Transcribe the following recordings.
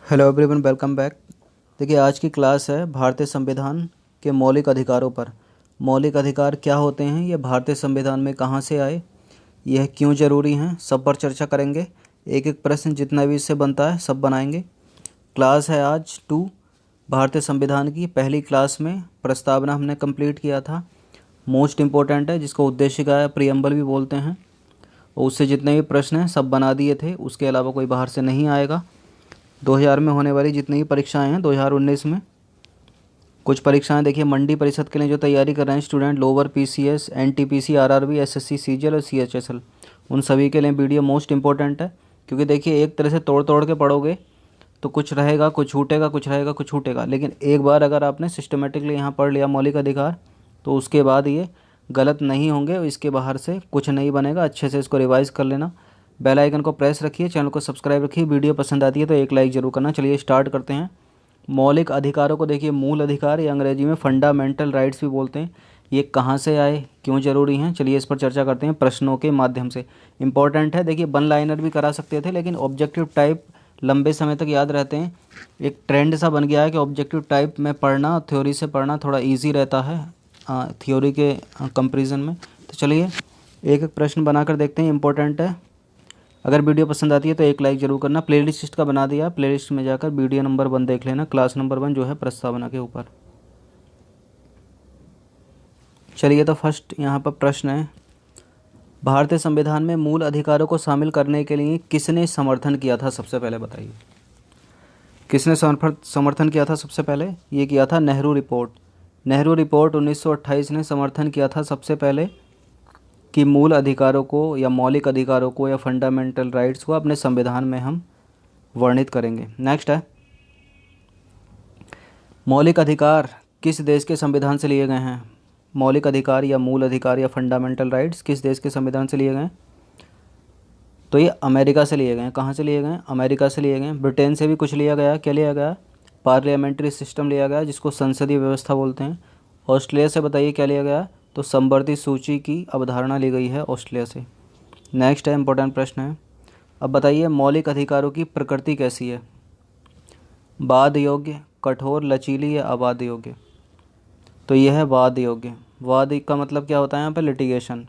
Hello everyone, welcome back. देखिए, आज की क्लास है भारतीय संविधान के मौलिक अधिकारों पर। मौलिक अधिकार क्या होते हैं, ये भारतीय संविधान में कहाँ से आए, यह क्यों ज़रूरी हैं, सब पर चर्चा करेंगे। एक एक प्रश्न जितना भी इससे बनता है सब बनाएंगे। क्लास है आज 2 भारतीय संविधान की। पहली क्लास में प्रस्तावना हमने कंप्लीट किया था, मोस्ट इम्पोर्टेंट है, जिसको उद्देशिका प्रियम्बल भी बोलते हैं। और उससे जितने भी प्रश्न हैं सब बना दिए थे, उसके अलावा कोई बाहर से नहीं आएगा। 2000 में होने वाली जितनी भी परीक्षाएं हैं 2019 में, कुछ परीक्षाएं देखिए मंडी परिषद के लिए जो तैयारी कर रहे हैं student, lower PCS, NTPC, RRB, SSC, CGL और सीएचएसएल, उन सभी के लिए वीडियो मोस्ट इंपॉर्टेंट है। क्योंकि देखिए, एक तरह से तोड़ तोड़ के पढ़ोगे तो कुछ रहेगा, कुछ छूटेगा, कुछ रहेगा, कुछ छूटेगा। लेकिन एक बार अगर आपने सिस्टमेटिकली यहाँ पढ़ लिया मौलिक अधिकार, तो उसके बाद ये गलत नहीं होंगे। इसके बाहर से कुछ नहीं बनेगा। अच्छे से इसको रिवाइज़ कर लेना। बेल आइकन को प्रेस रखिए, चैनल को सब्सक्राइब रखिए। वीडियो पसंद आती है तो एक लाइक ज़रूर करना। चलिए स्टार्ट करते हैं। मौलिक अधिकारों को देखिए, मूल अधिकार या अंग्रेजी में फंडामेंटल राइट्स भी बोलते हैं। ये कहाँ से आए, क्यों ज़रूरी हैं, चलिए इस पर चर्चा करते हैं प्रश्नों के माध्यम से। इंपॉर्टेंट है। देखिए, वन लाइनर भी करा सकते थे, लेकिन ऑब्जेक्टिव टाइप लंबे समय तक याद रहते हैं। एक ट्रेंड सा बन गया है कि ऑब्जेक्टिव टाइप में पढ़ना, थ्योरी से पढ़ना थोड़ा ईजी रहता है थ्योरी के कंपेरिजन में। तो चलिए एक एक प्रश्न बनाकर देखते हैं, इंपॉर्टेंट है। अगर वीडियो पसंद आती है तो एक लाइक ज़रूर करना। प्लेलिस्ट का बना दिया, प्लेलिस्ट में जाकर वीडियो नंबर 1 देख लेना, क्लास नंबर 1 जो है प्रस्तावना के ऊपर। चलिए, तो फर्स्ट यहाँ पर प्रश्न है, भारतीय संविधान में मूल अधिकारों को शामिल करने के लिए किसने समर्थन किया था? सबसे पहले बताइए, किसने समर्थन किया था? सबसे पहले ये किया था नेहरू रिपोर्ट। नेहरू रिपोर्ट 1928 ने समर्थन किया था सबसे पहले कि मूल अधिकारों को या मौलिक अधिकारों को या फंडामेंटल राइट्स को अपने संविधान में हम वर्णित करेंगे। नेक्स्ट है, मौलिक अधिकार किस देश के संविधान से लिए गए हैं? मौलिक अधिकार या मूल अधिकार या फंडामेंटल राइट्स किस देश के संविधान से लिए गए हैं? तो ये अमेरिका से लिए गए हैं। कहाँ से लिए गए हैं? अमेरिका से लिए गए हैं। ब्रिटेन से भी कुछ लिया गया। क्या लिया गया? पार्लियामेंट्री सिस्टम लिया गया, जिसको संसदीय व्यवस्था बोलते हैं। ऑस्ट्रेलिया से बताइए क्या लिया गया? तो समवर्ती सूची की अवधारणा ली गई है ऑस्ट्रेलिया से। नेक्स्ट है, इंपॉर्टेंट प्रश्न है। अब बताइए, मौलिक अधिकारों की प्रकृति कैसी है? वाद योग्य, कठोर, लचीली या अवाद योग्य? तो यह है वाद योग्य। वाद का मतलब क्या होता है यहाँ पे? लिटिगेशन।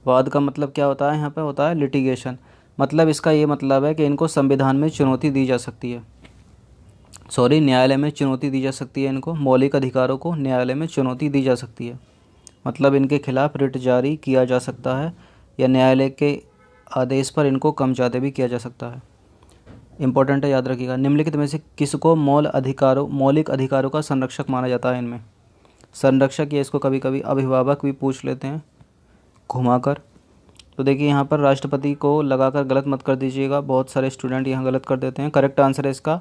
वाद का मतलब क्या होता है? यहाँ पे होता है लिटिगेशन। मतलब इसका ये मतलब है कि इनको संविधान में चुनौती दी जा सकती है, न्यायालय में चुनौती दी जा सकती है। इनको मौलिक अधिकारों को न्यायालय में चुनौती दी जा सकती है। मतलब इनके खिलाफ रिट जारी किया जा सकता है या न्यायालय के आदेश पर इनको कम ज़्यादा भी किया जा सकता है। इंपॉर्टेंट है, याद रखिएगा। निम्नलिखित में से किसको मौलिक अधिकारों का संरक्षक माना जाता है? इनमें संरक्षक, या इसको कभी कभी अभिभावक भी पूछ लेते हैं घुमाकर। तो देखिए, यहाँ पर राष्ट्रपति को लगाकर गलत मत कर दीजिएगा, बहुत सारे स्टूडेंट यहाँ गलत कर देते हैं। करेक्ट आंसर है इसका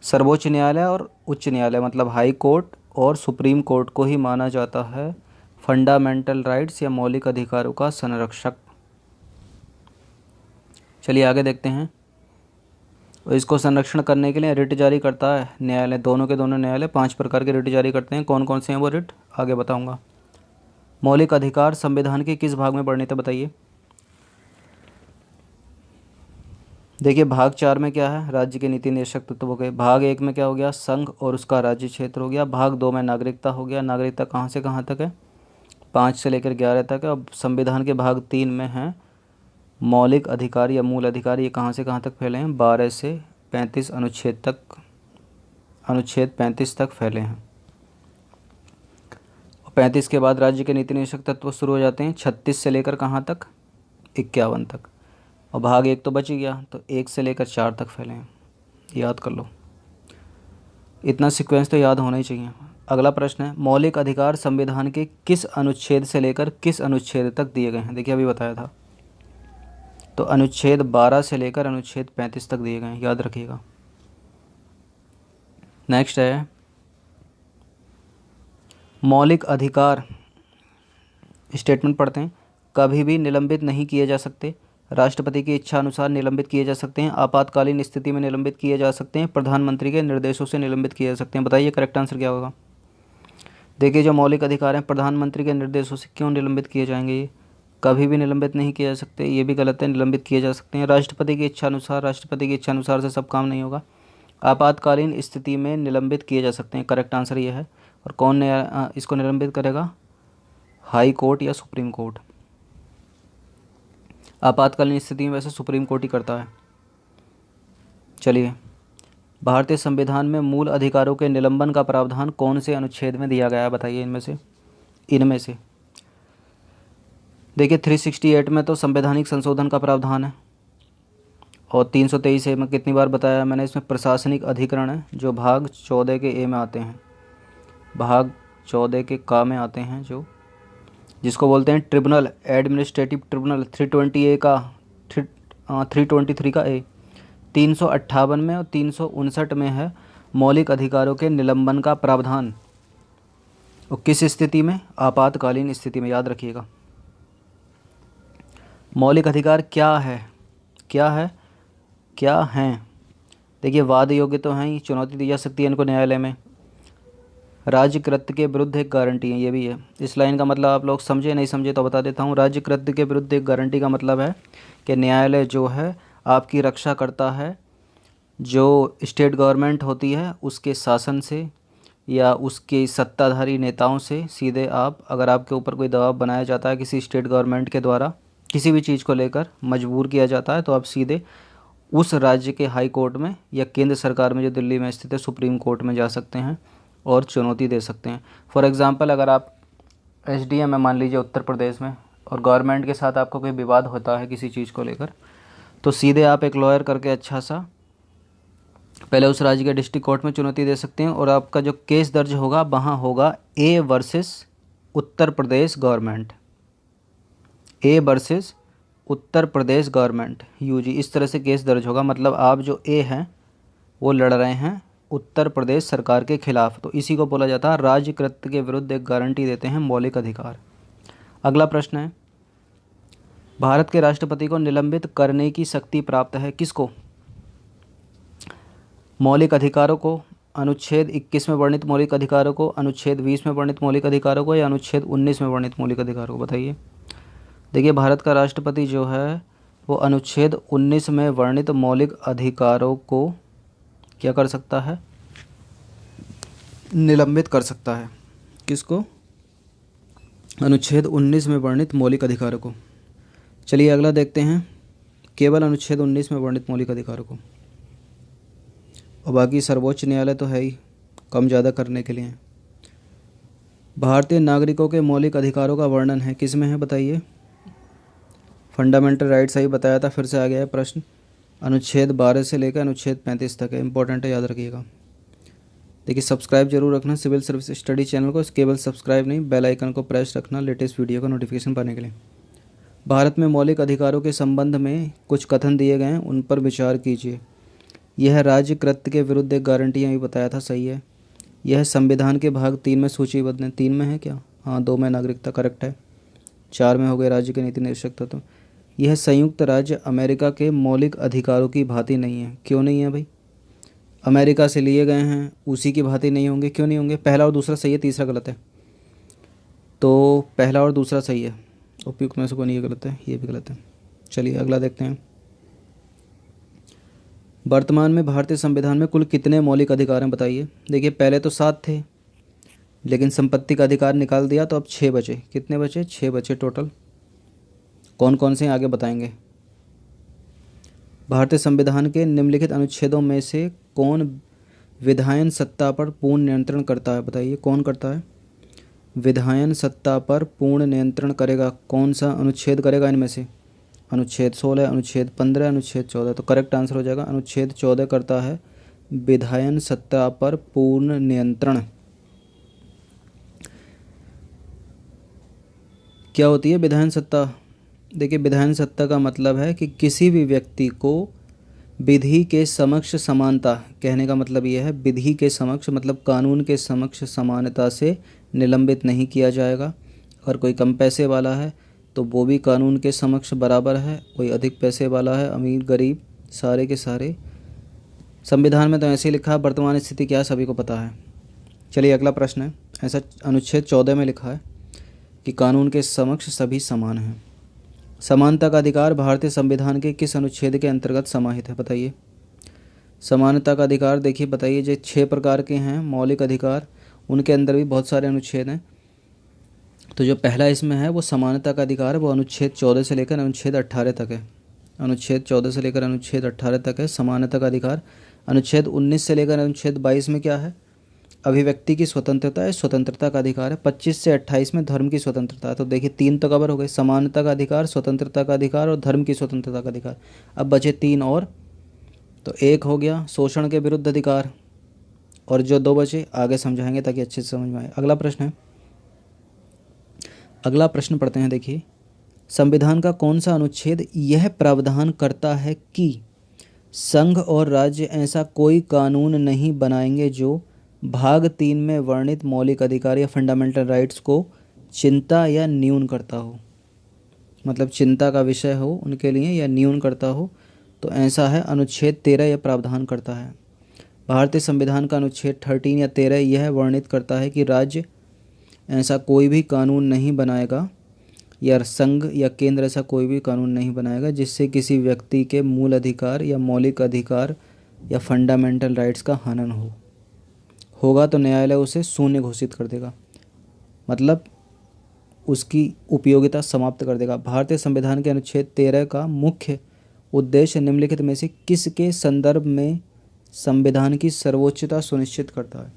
सर्वोच्च न्यायालय और उच्च न्यायालय, मतलब हाई कोर्ट और सुप्रीम कोर्ट को ही माना जाता है फंडामेंटल राइट्स या मौलिक अधिकारों का संरक्षक। चलिए आगे देखते हैं। और इसको संरक्षण करने के लिए रिट जारी करता है न्यायालय, दोनों के दोनों न्यायालय 5 प्रकार के रिट जारी करते हैं। कौन कौन से हैं वो रिट आगे बताऊंगा। मौलिक अधिकार संविधान के किस भाग में वर्णित है? बताइए। देखिए, भाग 4 में क्या है? राज्य के नीति निर्देशक तत्व हो गए। भाग 1 में क्या हो गया? संघ और उसका राज्य क्षेत्र हो गया। भाग 2 में नागरिकता हो गया। नागरिकता कहाँ से कहाँ तक है? 5 से लेकर 11 तक है। अब संविधान के भाग 3 में है मौलिक अधिकार या मूल अधिकार। ये कहाँ से कहाँ तक फैले हैं? 12 से 35 अनुच्छेद तक, अनुच्छेद 35 तक फैले हैं। और 35 के बाद राज्य के नीति निर्देशक तत्व शुरू हो जाते हैं 36 से लेकर कहाँ तक? 51 तक। और भाग 1 तो बच ही गया, तो 1 से लेकर 4 तक फैले हैं। याद कर लो, इतना सीक्वेंस तो याद होना ही चाहिए। अगला प्रश्न है, मौलिक अधिकार संविधान के किस अनुच्छेद से लेकर किस अनुच्छेद तक दिए गए हैं? देखिए, अभी बताया था। तो अनुच्छेद 12 से लेकर अनुच्छेद 35 तक दिए गए हैं, याद रखिएगा। नेक्स्ट है, मौलिक अधिकार स्टेटमेंट पढ़ते हैं। कभी भी निलंबित नहीं किए जा सकते, राष्ट्रपति की इच्छा अनुसार निलंबित किए जा सकते हैं, आपातकालीन स्थिति में निलंबित किए जा सकते हैं, प्रधानमंत्री के निर्देशों से निलंबित किए जा सकते हैं। बताइए करेक्ट आंसर क्या होगा? देखिए, जो मौलिक अधिकार हैं प्रधानमंत्री के निर्देशों से क्यों निलंबित किए जाएंगे? ये कभी भी निलंबित नहीं किए जा सकते, ये भी गलत है, निलंबित किए जा सकते हैं। राष्ट्रपति की इच्छा अनुसार, राष्ट्रपति की इच्छा अनुसार से सब काम नहीं होगा। आपातकालीन स्थिति में निलंबित किए जा सकते हैं, करेक्ट आंसर ये है। और कौन इसको निलंबित करेगा? हाई कोर्ट या सुप्रीम कोर्ट। आपातकालीन स्थिति में वैसे सुप्रीम कोर्ट ही करता है। चलिए, भारतीय संविधान में मूल अधिकारों के निलंबन का प्रावधान कौन से अनुच्छेद में दिया गया है? बताइए इनमें से देखिए 368 में तो संवैधानिक संशोधन का प्रावधान है, और 323 ए में कितनी बार बताया मैंने, इसमें प्रशासनिक अधिकरण है जो भाग 14 के ए में आते हैं, भाग 14 के का में आते हैं, जो जिसको बोलते हैं ट्रिब्यूनल, एडमिनिस्ट्रेटिव ट्रिब्यूनल। 320 का 323 का ए। 358 में और 359 में है मौलिक अधिकारों के निलंबन का प्रावधान। और किस स्थिति में? आपातकालीन स्थिति में, याद रखिएगा। मौलिक अधिकार क्या है? क्या हैं? देखिए, वाद योग्य तो हैं ही, चुनौती दी जा सकती है इनको न्यायालय में। राज्य कृत्य के विरुद्ध एक गारंटी है, ये भी है। इस लाइन का मतलब आप लोग समझे, नहीं समझे तो बता देता हूँ। राज्य कृत्य के विरुद्ध एक गारंटी का मतलब है कि न्यायालय जो है आपकी रक्षा करता है जो स्टेट गवर्नमेंट होती है उसके शासन से या उसके सत्ताधारी नेताओं से। सीधे आप, अगर आपके ऊपर कोई दबाव बनाया जाता है किसी स्टेट गवर्नमेंट के द्वारा, किसी भी चीज़ को लेकर मजबूर किया जाता है, तो आप सीधे उस राज्य के हाई कोर्ट में या केंद्र सरकार में जो दिल्ली में स्थित है सुप्रीम कोर्ट में जा सकते हैं और चुनौती दे सकते हैं। फॉर एग्ज़ाम्पल, अगर आप एसडीएम है मान लीजिए उत्तर प्रदेश में, और गवर्नमेंट के साथ आपको कोई विवाद होता है किसी चीज़ को लेकर, तो सीधे आप एक लॉयर करके अच्छा सा पहले उस राज्य के डिस्ट्रिक्ट कोर्ट में चुनौती दे सकते हैं, और आपका जो केस दर्ज होगा वहाँ होगा A versus Uttar Pradesh government, A versus Uttar Pradesh government, UG, इस तरह से केस दर्ज होगा। मतलब आप जो ए हैं वो लड़ रहे हैं उत्तर प्रदेश सरकार के खिलाफ, तो इसी को बोला जाता है राज्य कृत्य के विरुद्ध एक गारंटी देते हैं मौलिक अधिकार। अगला प्रश्न है, भारत के राष्ट्रपति को निलंबित करने की शक्ति प्राप्त है किसको? मौलिक अधिकारों को, अनुच्छेद 21 में वर्णित मौलिक अधिकारों को, अनुच्छेद 20 में वर्णित मौलिक अधिकारों को, या अनुच्छेद 19 में वर्णित मौलिक अधिकारों को? बताइए। देखिए, भारत का राष्ट्रपति जो है वो अनुच्छेद 19 में वर्णित मौलिक अधिकारों को क्या कर सकता है? निलंबित कर सकता है। किसको? अनुच्छेद 19 में वर्णित मौलिक अधिकारों को। चलिए अगला देखते हैं, केवल अनुच्छेद 19 में वर्णित मौलिक अधिकारों को, और बाकी सर्वोच्च न्यायालय तो है ही, कम ज़्यादा करने के लिए। भारतीय नागरिकों के मौलिक अधिकारों का वर्णन है किस में है? बताइए। फंडामेंटल राइट्स अभी बताया था, फिर से आ गया है प्रश्न। अनुच्छेद 12 से लेकर अनुच्छेद 35 तक है, इंपॉर्टेंट है, याद रखिएगा। देखिए, सब्सक्राइब जरूर रखना सिविल सर्विस स्टडी चैनल को, केवल सब्सक्राइब नहीं, बेल आइकन को प्रेस रखना लेटेस्ट वीडियो का नोटिफिकेशन पाने के लिए। भारत में मौलिक अधिकारों के संबंध में कुछ कथन दिए गए हैं, उन पर विचार कीजिए। यह राज्य कृत्य के विरुद्ध एक गारंटी अभी बताया था, सही है। यह संविधान के भाग 3 में सूचीबद्ध है। 3 में है क्या? हाँ, 2 में नागरिकता, करेक्ट है। 4 में हो गए राज्य के नीति निरीक्षक तत्व। यह संयुक्त राज्य अमेरिका के मौलिक अधिकारों की भांति नहीं है। क्यों नहीं है भाई? अमेरिका से लिए गए हैं, उसी की भांति नहीं होंगे, क्यों नहीं होंगे? पहला और दूसरा सही है, तीसरा गलत है। तो पहला और दूसरा सही है, उपयुक्त में से कोई नहीं गलत है, ये भी गलत है। चलिए अगला देखते हैं। वर्तमान में भारतीय संविधान में कुल कितने मौलिक अधिकार हैं? बताइए। देखिए, पहले तो 7 थे, लेकिन संपत्ति का अधिकार निकाल दिया तो अब 6 बचे। कितने बचे? 6 बचे टोटल। कौन कौन से आगे बताएंगे। भारतीय संविधान के निम्नलिखित अनुच्छेदों में से कौन विधायन सत्ता पर पूर्ण नियंत्रण करता है? बताइए, कौन करता है? विधायन सत्ता पर पूर्ण नियंत्रण करेगा, कौन सा अनुच्छेद करेगा इनमें से? अनुच्छेद 16, अनुच्छेद 15, अनुच्छेद 14। तो करेक्ट आंसर हो जाएगा अनुच्छेद 14 करता है विधायन सत्ता पर पूर्ण नियंत्रण। क्या होती है विधायन सत्ता? देखिए, विधायन सत्ता का मतलब है कि किसी भी व्यक्ति को विधि के समक्ष समानता, कहने का मतलब यह है विधि के समक्ष मतलब कानून के समक्ष समानता से निलंबित नहीं किया जाएगा। अगर कोई कम पैसे वाला है तो वो भी कानून के समक्ष बराबर है, कोई अधिक पैसे वाला है, अमीर गरीब सारे के सारे। संविधान में तो ऐसे ही लिखा है, वर्तमान स्थिति क्या है सभी को पता है। चलिए अगला प्रश्न है, ऐसा अनुच्छेद 14 में लिखा है कि कानून के समक्ष सभी समान हैं। समानता का अधिकार भारतीय संविधान के किस अनुच्छेद के अंतर्गत समाहित है, बताइए। समानता का अधिकार देखिए बताइए, जो 6 प्रकार के हैं मौलिक अधिकार, उनके अंदर भी बहुत सारे अनुच्छेद हैं। तो जो पहला इसमें है वो समानता का अधिकार है, वो अनुच्छेद 14 से लेकर अनुच्छेद 18 तक है। अनुच्छेद 14 से लेकर अनुच्छेद 18 तक है समानता का अधिकार। अनुच्छेद 19 से लेकर अनुच्छेद 22 में क्या है, अभिव्यक्ति की स्वतंत्रता है, स्वतंत्रता का अधिकार है। 25 से 28 में धर्म की स्वतंत्रता है। तो देखिए 3 तो कवर हो गए, समानता का अधिकार, स्वतंत्रता का अधिकार और धर्म की स्वतंत्रता का अधिकार। अब बचे 3 और, तो एक हो गया शोषण के विरुद्ध अधिकार, और जो 2 बचे आगे समझाएंगे ताकि अच्छे से समझ में आए। अगला प्रश्न है, अगला प्रश्न पढ़ते हैं। देखिए, संविधान का कौन सा अनुच्छेद यह प्रावधान करता है कि संघ और राज्य ऐसा कोई कानून नहीं बनाएंगे जो भाग 3 में वर्णित मौलिक अधिकार या फंडामेंटल राइट्स को चिंता या न्यून करता हो, मतलब चिंता का विषय हो उनके लिए या न्यून करता हो। तो ऐसा है अनुच्छेद 13 यह प्रावधान करता है। भारतीय संविधान का अनुच्छेद 13 या 13 यह वर्णित करता है कि राज्य ऐसा कोई भी कानून नहीं बनाएगा या संघ या केंद्र ऐसा कोई भी कानून नहीं बनाएगा जिससे किसी व्यक्ति के मूल अधिकार या मौलिक अधिकार या फंडामेंटल राइट्स का हनन होगा तो न्यायालय उसे शून्य घोषित कर देगा, मतलब उसकी उपयोगिता समाप्त कर देगा। भारतीय संविधान के अनुच्छेद 13 का मुख्य उद्देश्य निम्नलिखित में से किसके संदर्भ में संविधान की सर्वोच्चता सुनिश्चित करता है।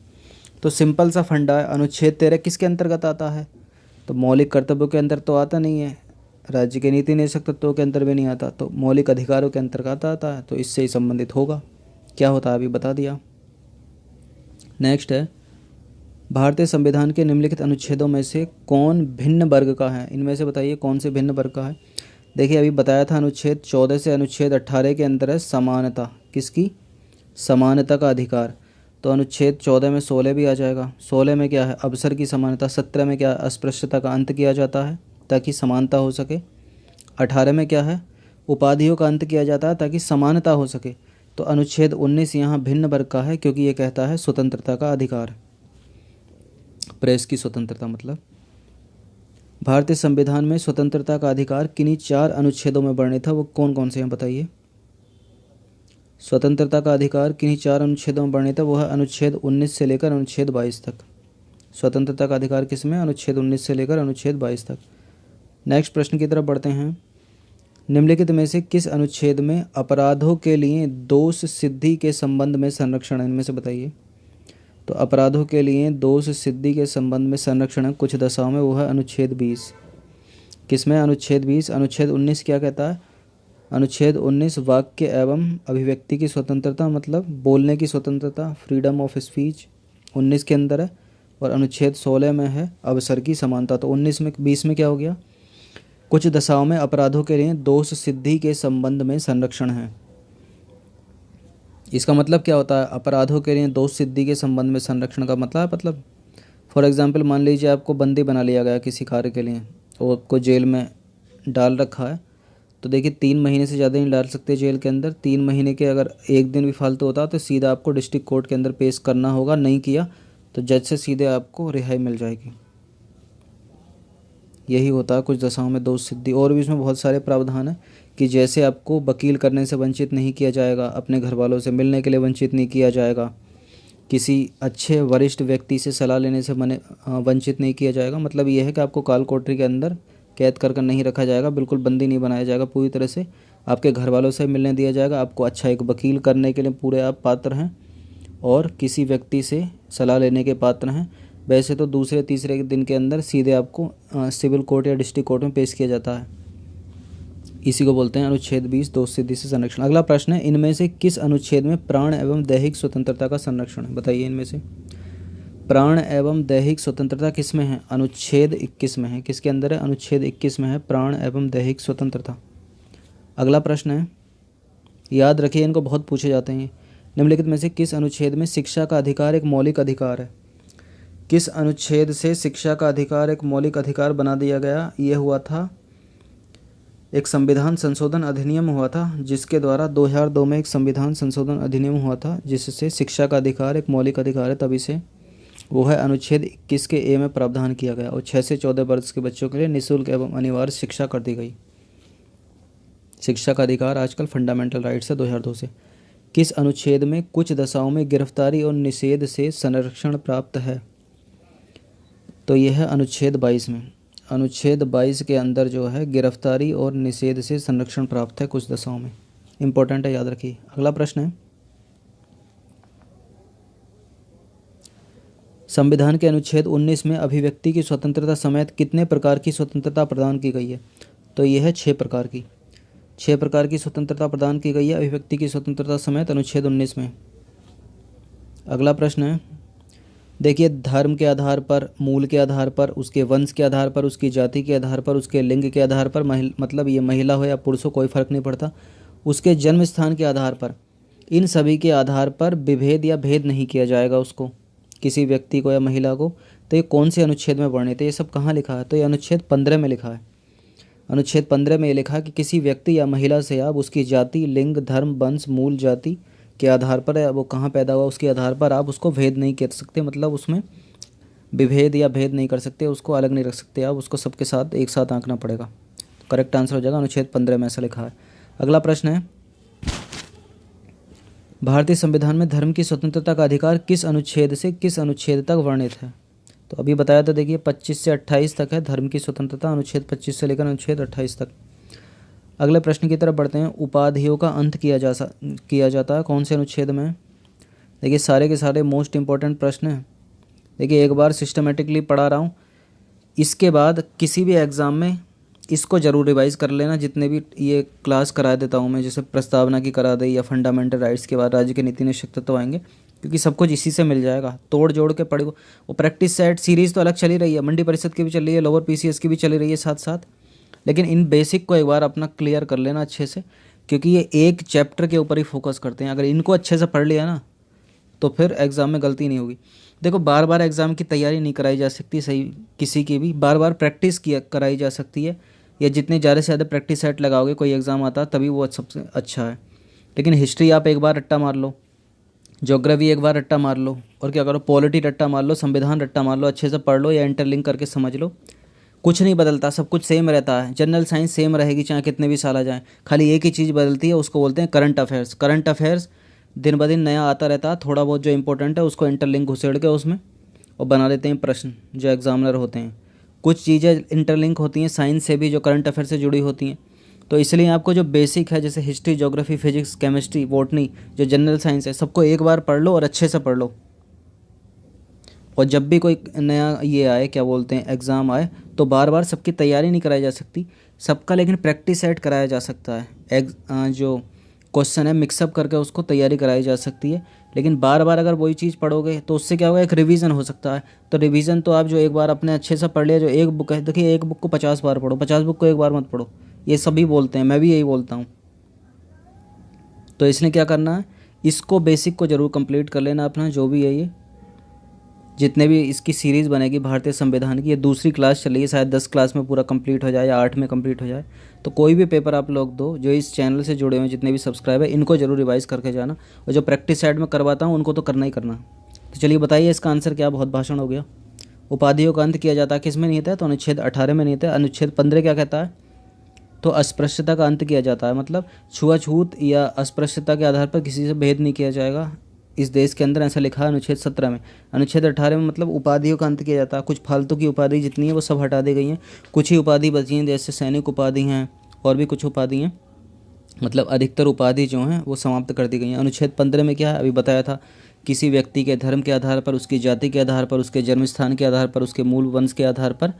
तो सिंपल सा फंडा है, अनुच्छेद 13 किसके अंतर्गत आता है, तो मौलिक कर्तव्यों के अंदर तो आता नहीं है, राज्य के नीति निदेशक तत्वों के अंदर भी नहीं आता, तो मौलिक अधिकारों के अंतर्गत आता है, तो इससे ही संबंधित होगा। क्या होता है अभी बता दिया। नेक्स्ट है, भारतीय संविधान के निम्नलिखित अनुच्छेदों में से कौन भिन्न वर्ग का है, इनमें से बताइए कौन से भिन्न वर्ग का है। देखिए अभी बताया था अनुच्छेद 14 से अनुच्छेद 18 के अंदर है समानता, किसकी, समानता का अधिकार। तो अनुच्छेद 14 में 16 भी आ जाएगा। 16 में क्या है, अवसर की समानता। 17 में क्या है, अस्पृश्यता का अंत किया जाता है ताकि समानता हो सके। 18 में क्या है, उपाधियों का अंत किया जाता है ताकि समानता हो सके। तो अनुच्छेद 19 यहाँ भिन्न वर्ग का है क्योंकि ये कहता है स्वतंत्रता का अधिकार, प्रेस की स्वतंत्रता। मतलब भारतीय संविधान में स्वतंत्रता का अधिकार किन्हीं 4 अनुच्छेदों में वर्णित था, वो कौन कौन से हैं बताइए। स्वतंत्रता का अधिकार किन्हीं 4 अनुच्छेदों में वर्णित है, वो है अनुच्छेद 19 से लेकर अनुच्छेद 22 तक। स्वतंत्रता का अधिकार किसमें, अनुच्छेद 19 से लेकर अनुच्छेद 22 तक। नेक्स्ट प्रश्न की तरफ बढ़ते हैं। निम्नलिखित में से किस अनुच्छेद में अपराधों के लिए दोष सिद्धि के संबंध में संरक्षण है, इनमें से बताइए। तो अपराधों के लिए दोष सिद्धि के संबंध में संरक्षण है कुछ दशाओं में, वो है अनुच्छेद 20। किसमें, अनुच्छेद 20। अनुच्छेद 19 क्या कहता है, अनुच्छेद 19 वाक्य एवं अभिव्यक्ति की स्वतंत्रता, मतलब बोलने की स्वतंत्रता, फ्रीडम ऑफ स्पीच 19 के अंदर है। और अनुच्छेद 16 में है अवसर की समानता। तो 19 में 20 में क्या हो गया, कुछ दशाओं में अपराधों के लिए दोष सिद्धि के संबंध में संरक्षण है। इसका मतलब क्या होता है, अपराधों के लिए दोष सिद्धि के संबंध में संरक्षण का मतलब फॉर एग्जांपल मान लीजिए आपको बंदी बना लिया गया किसी कार्य के लिए और आपको जेल में डाल रखा है। तो देखिए 3 महीने से ज़्यादा नहीं डाल सकते जेल के अंदर। 3 महीने के अगर एक दिन भी फालतू होता तो सीधा आपको डिस्ट्रिक्ट कोर्ट के अंदर पेश करना होगा, नहीं किया तो जज से सीधे आपको रिहाई मिल जाएगी। यही होता है कुछ दशाओं में दोष सिद्धि। और भी इसमें बहुत सारे प्रावधान हैं कि जैसे आपको वकील करने से वंचित नहीं किया जाएगा, अपने घर वालों से मिलने के लिए वंचित नहीं किया जाएगा, किसी अच्छे वरिष्ठ व्यक्ति से सलाह लेने से वंचित नहीं किया जाएगा। मतलब ये है कि आपको काल कोठरी के अंदर कैद कर नहीं रखा जाएगा, बिल्कुल बंदी नहीं बनाया जाएगा, पूरी तरह से आपके घर वालों से मिलने दिया जाएगा। आपको अच्छा एक वकील करने के लिए पूरे आप पात्र हैं और किसी व्यक्ति से सलाह लेने के पात्र हैं। वैसे तो दूसरे तीसरे दिन के अंदर सीधे आपको सिविल कोर्ट या डिस्ट्रिक्ट कोर्ट में पेश किया जाता है। इसी को बोलते हैं अनुच्छेद 20 दोष सिद्धि से संरक्षण। अगला प्रश्न है, इनमें से किस अनुच्छेद में प्राण एवं दैहिक स्वतंत्रता का संरक्षण है, बताइए। इनमें से प्राण एवं दैहिक स्वतंत्रता किस में है, अनुच्छेद 21 में है। किसके अंदर है, अनुच्छेद 21 में है प्राण एवं दैहिक स्वतंत्रता। अगला प्रश्न है, याद रखिए इनको बहुत पूछे जाते हैं। निम्नलिखित में से किस अनुच्छेद में शिक्षा का अधिकार एक मौलिक अधिकार है। किस अनुच्छेद से शिक्षा का अधिकार एक मौलिक अधिकार बना दिया गया, ये हुआ था एक संविधान संशोधन अधिनियम हुआ था, जिसके द्वारा 2002 में एक संविधान संशोधन अधिनियम हुआ था जिससे शिक्षा का अधिकार एक मौलिक अधिकार है, तभी से वो है अनुच्छेद 21 के ए में प्रावधान किया गया। और 6 से 14 वर्ष के बच्चों के लिए निःशुल्क एवं अनिवार्य शिक्षा कर दी गई। शिक्षा का अधिकार आजकल फंडामेंटल राइट्स है 2002 से। किस अनुच्छेद में कुछ दशाओं में गिरफ्तारी और निषेध से संरक्षण प्राप्त है? तो यह है अनुच्छेद 22 में। अनुच्छेद 22 के अंदर जो है गिरफ्तारी और निषेध से संरक्षण प्राप्त है कुछ दशाओं में। इंपॉर्टेंट है, याद रखिए। अगला प्रश्न है, संविधान के अनुच्छेद 19 में अभिव्यक्ति की स्वतंत्रता समेत कितने प्रकार की स्वतंत्रता प्रदान की गई है? तो यह है 6 प्रकार की। 6 प्रकार की स्वतंत्रता प्रदान की गई है अभिव्यक्ति की स्वतंत्रता समेत अनुच्छेद 19 में। अगला प्रश्न है, देखिए, धर्म के आधार पर, मूल के आधार पर, उसके वंश के आधार पर, उसकी जाति के आधार पर, उसके लिंग के आधार पर, मतलब ये महिला हो या पुरुष हो कोई फ़र्क नहीं पड़ता, उसके जन्म स्थान के आधार पर, इन सभी के आधार पर विभेद या भेद नहीं किया जाएगा उसको, किसी व्यक्ति को या महिला को। तो ये कौन से अनुच्छेद में वर्णित है? ये सब कहाँ लिखा है? तो ये अनुच्छेद 15 में लिखा है। अनुच्छेद 15 में ये लिखा है कि किसी व्यक्ति या महिला से आप उसकी जाति, लिंग, धर्म, वंश, मूल जाति के आधार पर, वो कहाँ पैदा हुआ उसके आधार पर आप उसको भेद नहीं कर सकते, मतलब उसमें विभेद या भेद नहीं कर सकते, उसको अलग नहीं रख सकते आप, उसको सबके साथ एक साथ आंकना पड़ेगा। तो करेक्ट आंसर हो जाएगा अनुच्छेद 15 में ऐसा लिखा है। अगला प्रश्न है, भारतीय संविधान में धर्म की स्वतंत्रता का अधिकार किस अनुच्छेद से किस अनुच्छेद तक वर्णित है? तो अभी बताया था, देखिए 25 से 28 तक है धर्म की स्वतंत्रता, अनुच्छेद 25 से लेकर अनुच्छेद 28 तक। अगले प्रश्न की तरफ बढ़ते हैं, उपाधियों का अंत किया जाता है कौन से अनुच्छेद में? देखिए सारे के सारे मोस्ट इंपॉर्टेंट प्रश्न हैं। देखिए एक बार सिस्टमेटिकली पढ़ा रहा हूँ, इसके बाद किसी भी एग्ज़ाम में इसको ज़रूर रिवाइज कर लेना। जितने भी ये क्लास करा देता हूँ मैं, जैसे प्रस्तावना की करा दी या फंडामेंटल राइट्स के बाद राज्य के नीति निश्चित तत्व आएंगे, क्योंकि सब कुछ इसी से मिल जाएगा। तोड़ जोड़ के पढ़ो। वो प्रैक्टिस सेट सीरीज़ तो अलग चली रही है, मंडी परिषद की भी चल रही है, लोअर पीसीएस की भी चली रही है साथ साथ, लेकिन इन बेसिक को एक बार अपना क्लियर कर लेना अच्छे से, क्योंकि ये एक चैप्टर के ऊपर ही फोकस करते हैं। अगर इनको अच्छे से पढ़ लिया ना तो फिर एग्ज़ाम में गलती नहीं होगी। देखो बार बार एग्ज़ाम की तैयारी नहीं कराई जा सकती, सही किसी की भी बार बार प्रैक्टिस कराई जा सकती है, या जितने ज़्यादा से ज़्यादा प्रैक्टिस सेट लगाओगे कोई एग्ज़ाम आता तभी वो सबसे अच्छा है। लेकिन हिस्ट्री आप एक बार रट्टा मार लो, ज्योग्राफी एक बार रट्टा मार लो, और क्या करो, पॉलिटी रट्टा मार लो, संविधान रट्टा मार लो, अच्छे से पढ़ लो या इंटरलिंक करके समझ लो। कुछ नहीं बदलता, सब कुछ सेम रहता है। जनरल साइंस सेम रहेगी चाहे कितने भी साल आ जाएँ, खाली एक ही चीज़ बदलती है, उसको बोलते हैं करंट अफेयर्स। करंट अफेयर्स दिन ब दिन नया आता रहता है, थोड़ा बहुत जो इंपॉर्टेंट है उसको इंटरलिंक घुसेड़ के उसमें और बना देते हैं प्रश्न जो एग्जामिनर होते हैं। कुछ चीज़ें इंटरलिंक होती हैं साइंस से भी, जो करंट अफेयर से जुड़ी होती हैं। तो इसलिए आपको जो बेसिक है, जैसे history, geography, physics, chemistry, botany, जो जनरल साइंस है, सबको एक बार पढ़ लो और अच्छे से पढ़ लो। और जब भी कोई नया ये आए, क्या बोलते हैं, एग्ज़ाम आए, तो बार बार सबकी तैयारी नहीं कराई जा सकती सबका, लेकिन प्रैक्टिस सेट कराया जा सकता है। जो क्वेश्चन है मिक्सअप करके उसको तैयारी कराई जा सकती है। लेकिन बार बार अगर वही चीज़ पढ़ोगे तो उससे क्या होगा, एक रिवीजन हो सकता है। तो रिवीजन तो आप जो एक बार अपने अच्छे से पढ़ लिया, जो एक बुक है, देखिए एक बुक को 50 बार पढ़ो, 50 बुक को एक बार मत पढ़ो, ये सभी बोलते हैं, मैं भी यही बोलता हूँ। तो इसलिए क्या करना है, इसको बेसिक को ज़रूर कंप्लीट कर लेना अपना, जो भी है ये जितने भी इसकी सीरीज़ बनेगी भारतीय संविधान की, ये दूसरी क्लास चल रही है, शायद 10 क्लास में पूरा कंप्लीट हो जाए या 8 में कंप्लीट हो जाए। तो कोई भी पेपर आप लोग दो, जो इस चैनल से जुड़े हुए जितने भी सब्सक्राइब है, इनको जरूर रिवाइज करके जाना, और जो प्रैक्टिस साइड में करवाता हूँ उनको तो करना ही करना। तो चलिए बताइए इसका आंसर क्या, बहुत भाषण हो गया। उपाधियों का अंत किया जाता है किस में निहित है? तो अनुच्छेद 18 में निहित है। अनुच्छेद 15 क्या कहता है? तो अस्पृश्यता का अंत किया जाता है, मतलब छुआछूत या अस्पृश्यता के आधार पर किसी से भेद नहीं किया जाएगा इस देश के अंदर, ऐसा लिखा है अनुच्छेद 17 में। अनुच्छेद 18 में मतलब उपाधियों का अंत किया जाता है। कुछ फालतू की उपाधि जितनी है वो सब हटा दी गई हैं, कुछ ही उपाधि बची हैं, जैसे सैनिक उपाधि हैं और भी कुछ उपाधि हैं, मतलब अधिकतर उपाधि जो हैं वो समाप्त कर दी गई हैं। अनुच्छेद 15 में क्या है, अभी बताया था, किसी व्यक्ति के धर्म के आधार पर, उसकी जाति के आधार पर, उसके जन्म स्थान के आधार पर, उसके मूल वंश के आधार पर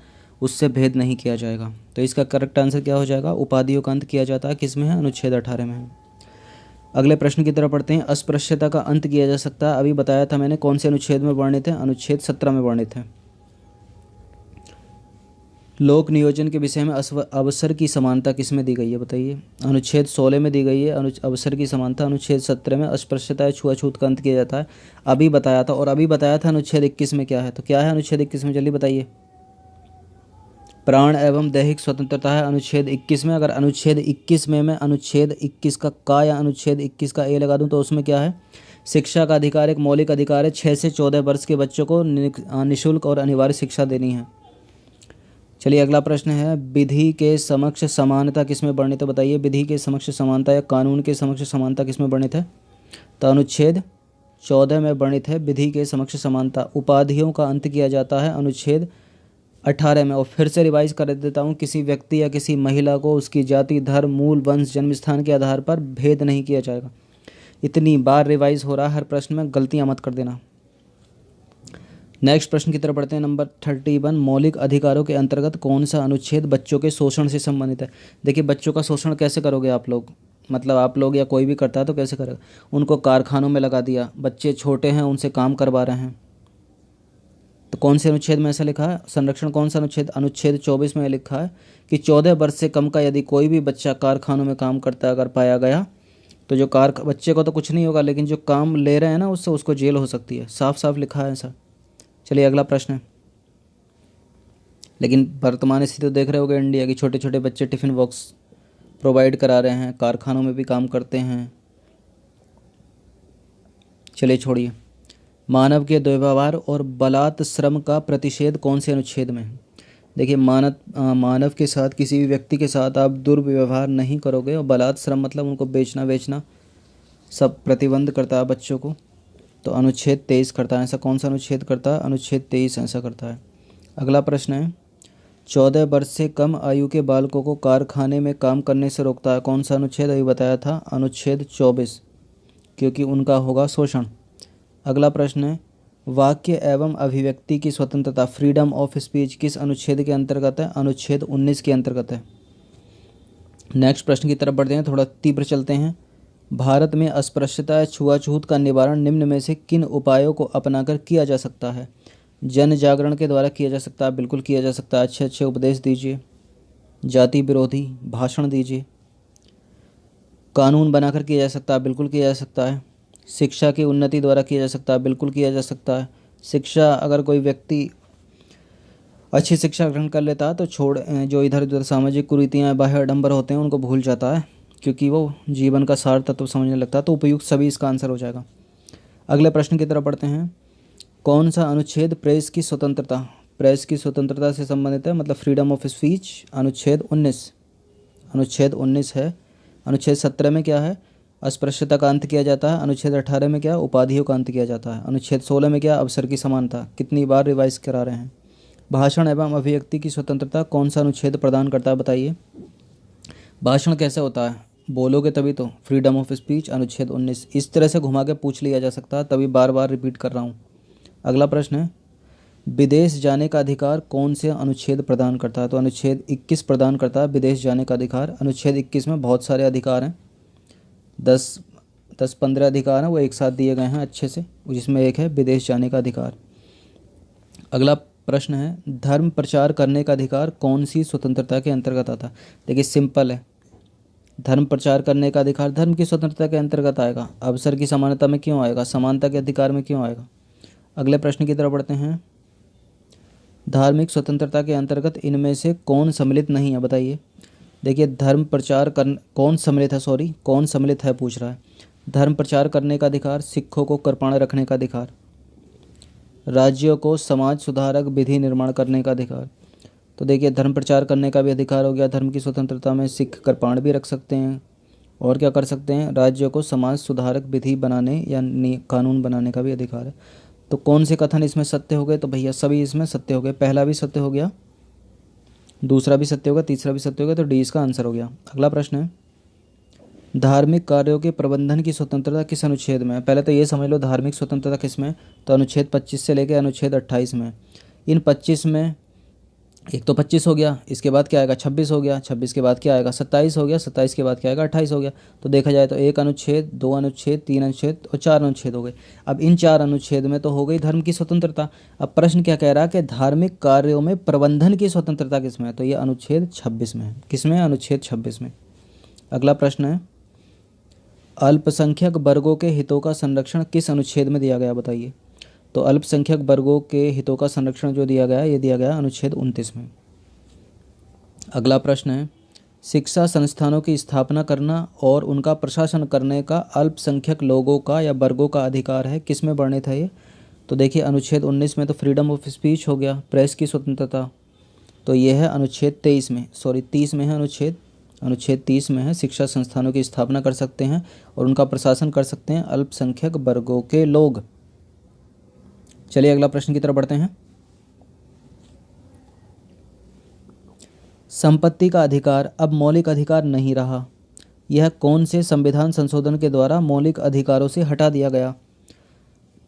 उससे भेद नहीं किया जाएगा। तो इसका करेक्ट आंसर क्या हो जाएगा, उपाधियों का अंत किया जाता है किस में है? अनुच्छेद 18 में है। अगले प्रश्न की तरफ पढ़ते हैं, अस्पृश्यता का अंत किया जा सकता है, अभी बताया था मैंने कौन से अनुच्छेद में वर्णित है? अनुच्छेद 17 में वर्णित है। लोक नियोजन के विषय में अवसर की समानता किस में दी गई है, बताइए? अनुच्छेद 16 में दी गई है अवसर की समानता। अनुच्छेद 17 में अस्पृश्यता या छुआछूत का अंत किया जाता है, अभी बताया था। और अभी बताया था अनुच्छेद 21 में क्या है, तो क्या है अनुच्छेद 21 में, जल्दी बताइए? प्राण एवं दैहिक स्वतंत्रता है अनुच्छेद 21 में। अगर अनुच्छेद 21 में मैं अनुच्छेद 21 का या अनुच्छेद 21 का ए लगा दूं तो उसमें क्या है? शिक्षा का अधिकार एक मौलिक अधिकार है, 6 से 14 वर्ष के बच्चों को निःशुल्क और अनिवार्य शिक्षा देनी है। चलिए अगला प्रश्न है, विधि के समक्ष समानता किसमें वर्णित है? बताइए, विधि के समक्ष समानता या कानून के समक्ष समानता किसमें वर्णित है? तो अनुच्छेद 14 में वर्णित है विधि के समक्ष समानता। उपाधियों का अंत किया जाता है अनुच्छेद 18 में। और फिर से रिवाइज कर देता हूँ, किसी व्यक्ति या किसी महिला को उसकी जाति, धर्म, मूल, वंश, जन्म स्थान के आधार पर भेद नहीं किया जाएगा। इतनी बार रिवाइज हो रहा है, हर प्रश्न में गलतियाँ मत कर देना। नेक्स्ट प्रश्न की तरफ बढ़ते हैं, नंबर 31। मौलिक अधिकारों के अंतर्गत कौन सा अनुच्छेद बच्चों के शोषण से संबंधित है? देखिए, बच्चों का शोषण कैसे करोगे आप लोग, मतलब आप लोग या कोई भी करता है तो कैसे करेगा? उनको कारखानों में लगा दिया, बच्चे छोटे हैं उनसे काम करवा रहे हैं, तो कौन से अनुच्छेद में ऐसा लिखा है? संरक्षण कौन सा अनुच्छेद? अनुच्छेद 24 में लिखा है कि 14 वर्ष से कम का यदि कोई भी बच्चा कारखानों में काम करता अगर पाया गया तो जो बच्चे को तो कुछ नहीं होगा, लेकिन जो काम ले रहे हैं ना उससे उसको जेल हो सकती है। साफ साफ लिखा है ऐसा। चलिए अगला प्रश्न है, लेकिन वर्तमान स्थिति तो देख रहे होगे इंडिया की, छोटे छोटे बच्चे टिफ़िन बॉक्स प्रोवाइड करा रहे हैं, कारखानों में भी काम करते हैं। चलिए छोड़िए। मानव के दुर्व्यवहार और बलात् श्रम का प्रतिषेध कौन से अनुच्छेद में है? देखिए, मानव के साथ, किसी भी व्यक्ति के साथ आप दुर्व्यवहार नहीं करोगे, और बलात् श्रम मतलब उनको बेचना सब प्रतिबंध करता है बच्चों को, तो अनुच्छेद 23 करता है। ऐसा कौन सा अनुच्छेद करता है? अनुच्छेद 23 ऐसा करता है। अगला प्रश्न है, 14 वर्ष से कम आयु के बालकों को कारखाने में काम करने से रोकता है। कौन सा अनुच्छेद? अभी बताया था, अनुच्छेद 24, क्योंकि उनका होगा शोषण। अगला प्रश्न है, वाक्य एवं अभिव्यक्ति की स्वतंत्रता, फ्रीडम ऑफ स्पीच, किस अनुच्छेद के अंतर्गत है? अनुच्छेद 19 के अंतर्गत है। नेक्स्ट प्रश्न की तरफ बढ़ते हैं, थोड़ा तीव्र चलते हैं। भारत में अस्पृश्यता या छुआछूत का निवारण निम्न में से किन उपायों को अपनाकर किया जा सकता है? जन जागरण के द्वारा किया जा सकता है, बिल्कुल किया जा सकता है। अच्छे अच्छे उपदेश दीजिए, जाति विरोधी भाषण दीजिए। कानून बनाकर किया जा सकता है, बिल्कुल किया जा सकता है। शिक्षा की उन्नति द्वारा किया जा सकता है, बिल्कुल किया जा सकता है। शिक्षा, अगर कोई व्यक्ति अच्छी शिक्षा ग्रहण कर लेता है तो जो इधर उधर सामाजिक कुरीतियाँ, बाह्य आडंबर होते हैं उनको भूल जाता है, क्योंकि वो जीवन का सार तत्व समझने लगता है। तो उपयुक्त सभी इसका आंसर हो जाएगा। अगले प्रश्न की तरफ बढ़ते हैं। कौन सा अनुच्छेद प्रेस की स्वतंत्रता से संबंधित है, मतलब फ्रीडम ऑफ स्पीच? अनुच्छेद 19 है। अनुच्छेद 17 में क्या है? अस्पृश्यता का अंत किया जाता है। अनुच्छेद 18 में क्या? उपाधियों का अंत किया जाता है। अनुच्छेद 16 में क्या? अवसर की समानता। कितनी बार रिवाइज करा रहे हैं। भाषण एवं अभिव्यक्ति की स्वतंत्रता कौन सा अनुच्छेद प्रदान करता है? बताइए। भाषण कैसे होता है? बोलोगे तभी तो। फ्रीडम ऑफ स्पीच, अनुच्छेद 19। इस तरह से घुमा के पूछ लिया जा सकता है, तभी बार बार रिपीट कर रहा हूँ। अगला प्रश्न है, विदेश जाने का अधिकार कौन से अनुच्छेद प्रदान करता है? तो अनुच्छेद 21 प्रदान करता है विदेश जाने का अधिकार। अनुच्छेद 21 में बहुत सारे अधिकार हैं, 10-15 अधिकार हैं, वो एक साथ दिए गए हैं अच्छे से, जिसमें एक है विदेश जाने का अधिकार। अगला प्रश्न है, धर्म प्रचार करने का अधिकार कौन सी स्वतंत्रता के अंतर्गत आता है? देखिए सिंपल है, धर्म प्रचार करने का अधिकार धर्म की स्वतंत्रता के अंतर्गत आएगा। अवसर की समानता में क्यों आएगा? समानता के अधिकार में क्यों आएगा? अगले प्रश्न की तरफ बढ़ते हैं। धार्मिक स्वतंत्रता के अंतर्गत इनमें से कौन सम्मिलित नहीं है? बताइए। देखिए, धर्म प्रचार कर कौन सम्मिलित है पूछ रहा है। धर्म प्रचार करने का अधिकार, सिखों को कृपाण रखने का अधिकार, राज्यों को समाज सुधारक विधि निर्माण करने का अधिकार। तो देखिए, धर्म प्रचार करने का भी अधिकार हो गया धर्म की स्वतंत्रता में। सिख कृपाण भी रख सकते हैं, और क्या कर सकते हैं? राज्यों को समाज सुधारक विधि बनाने या कानून बनाने का भी अधिकार है। तो कौन से कथन इसमें सत्य हो गए? तो भैया सभी इसमें सत्य हो गए। पहला भी सत्य हो गया, दूसरा भी सत्य होगा, तीसरा भी सत्य होगा, तो डी इसका आंसर हो गया। अगला प्रश्न है, धार्मिक कार्यों के प्रबंधन की स्वतंत्रता किस अनुच्छेद में है? पहले तो ये समझ लो धार्मिक स्वतंत्रता किस में, तो अनुच्छेद 25 से लेकर अनुच्छेद 28 में। इन 25 में एक तो 25 हो गया, इसके बाद क्या आएगा? 26 हो गया, 26 के बाद क्या आएगा? 27 हो गया, 27 के बाद क्या आएगा? 28 हो गया। तो देखा जाए तो 1 अनुच्छेद, 2 अनुच्छेद, 3 अनुच्छेद और 4 अनुच्छेद हो गए। अब इन 4 अनुच्छेद में तो हो गई धर्म की स्वतंत्रता। अब प्रश्न क्या कह रहा है कि धार्मिक कार्यों में प्रबंधन की स्वतंत्रता किस में है? तो ये अनुच्छेद 26 में है। किस में? अनुच्छेद 26 में। अगला प्रश्न है, अल्पसंख्यक वर्गों के हितों का संरक्षण किस अनुच्छेद में दिया गया? बताइए। तो अल्पसंख्यक वर्गों के हितों का संरक्षण जो दिया गया है, ये दिया गया अनुच्छेद 29 में। अगला प्रश्न है, शिक्षा संस्थानों की स्थापना करना और उनका प्रशासन करने का अल्पसंख्यक लोगों का या वर्गों का अधिकार है, किस में वर्णित है ये? तो देखिए, अनुच्छेद 19 में तो फ्रीडम ऑफ स्पीच हो गया, प्रेस की स्वतंत्रता, तो ये है अनुच्छेद 23 में, सॉरी 30 में है अनुच्छेद 30 में है। शिक्षा संस्थानों की स्थापना कर सकते हैं और उनका प्रशासन कर सकते हैं अल्पसंख्यक वर्गों के लोग। चलिए अगला प्रश्न की तरफ बढ़ते हैं। संपत्ति का अधिकार अब मौलिक अधिकार नहीं रहा। यह कौन से संविधान संशोधन के द्वारा मौलिक अधिकारों से हटा दिया गया?